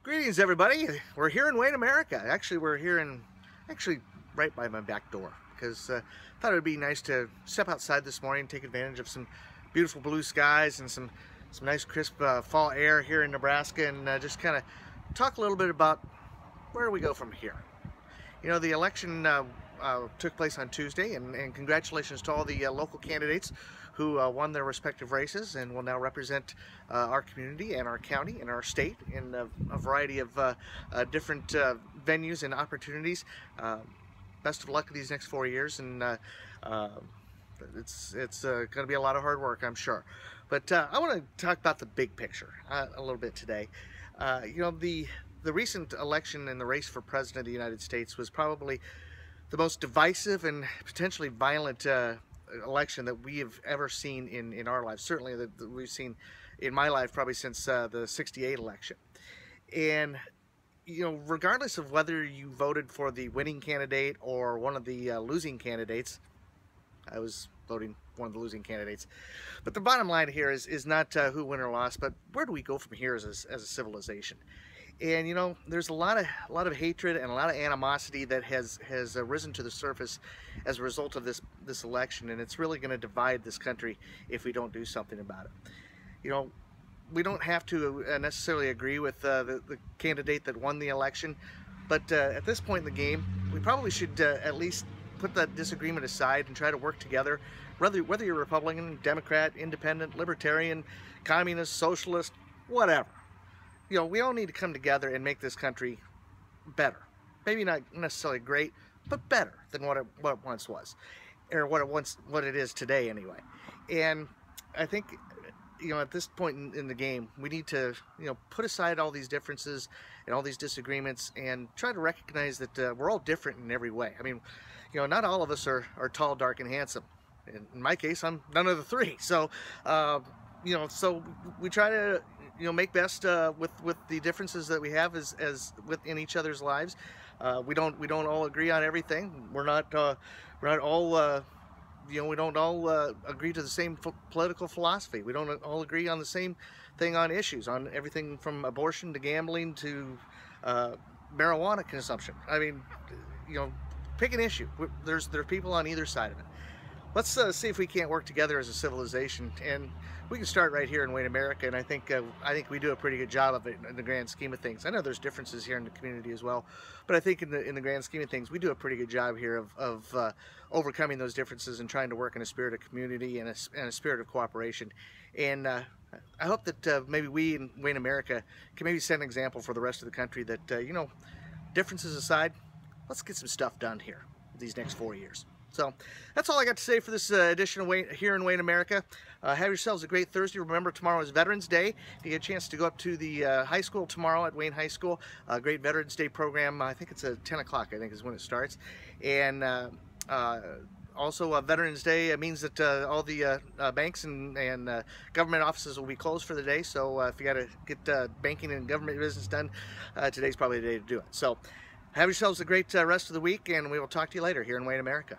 Greetings, everybody. We're here in Wayne, America. Actually, we're here in, right by my back door because I thought it would be nice to step outside this morning, take advantage of some beautiful blue skies and some nice crisp fall air here in Nebraska, and just kind of talk a little bit about where do we go from here. You know, the election took place on Tuesday, and congratulations to all the local candidates who won their respective races and will now represent our community and our county and our state in a variety of different venues and opportunities. Best of luck these next 4 years, and it's going to be a lot of hard work, I'm sure. But I want to talk about the big picture a little bit today. You know, the recent election in the race for President of the United States was probably the most divisive and potentially violent election that we have ever seen in our lives. Certainly that we've seen in my life probably since the '68 election. And you know, regardless of whether you voted for the winning candidate or one of the losing candidates, I was voting one of the losing candidates. But the bottom line here is not who won or lost, but where do we go from here as a civilization? And you know, there's a lot of hatred and a lot of animosity that has risen to the surface as a result of this election, and it's really going to divide this country if we don't do something about it. You know, we don't have to necessarily agree with the candidate that won the election, but at this point in the game, we probably should at least put that disagreement aside and try to work together, whether you're Republican, Democrat, Independent, Libertarian, Communist, Socialist, whatever. You know, we all need to come together and make this country better. Maybe not necessarily great, but better than what it once was, or what it is today anyway. And I think, you know, at this point in the game, we need to, you know, put aside all these differences and all these disagreements and try to recognize that we're all different in every way. I mean, you know, not all of us are tall, dark, and handsome. In my case, I'm none of the three. So, you know, so we try to, you know, make best with the differences that we have as within each other's lives. We don't all agree on everything. We're not all you know, we don't all agree to the same political philosophy. We don't all agree on the same thing on issues, on everything from abortion to gambling to marijuana consumption. I mean, you know, pick an issue. There's people on either side of it. Let's see if we can't work together as a civilization, and we can start right here in Wayne, America. And I think we do a pretty good job of it in the grand scheme of things. I know there's differences here in the community as well, but I think in the grand scheme of things, we do a pretty good job here of overcoming those differences and trying to work in a spirit of community and a spirit of cooperation. And I hope that maybe we in Wayne, America can maybe set an example for the rest of the country that you know, differences aside, let's get some stuff done here these next 4 years. So that's all I got to say for this edition of here in Wayne, America. Have yourselves a great Thursday. Remember, tomorrow is Veterans Day. If you get a chance to go up to the high school tomorrow at Wayne High School, a great Veterans Day program. I think it's at 10 o'clock, I think is when it starts. And also, Veterans Day means that all the banks and government offices will be closed for the day. So if you got to get banking and government business done, today's probably the day to do it. So have yourselves a great rest of the week, and we will talk to you later here in Wayne, America.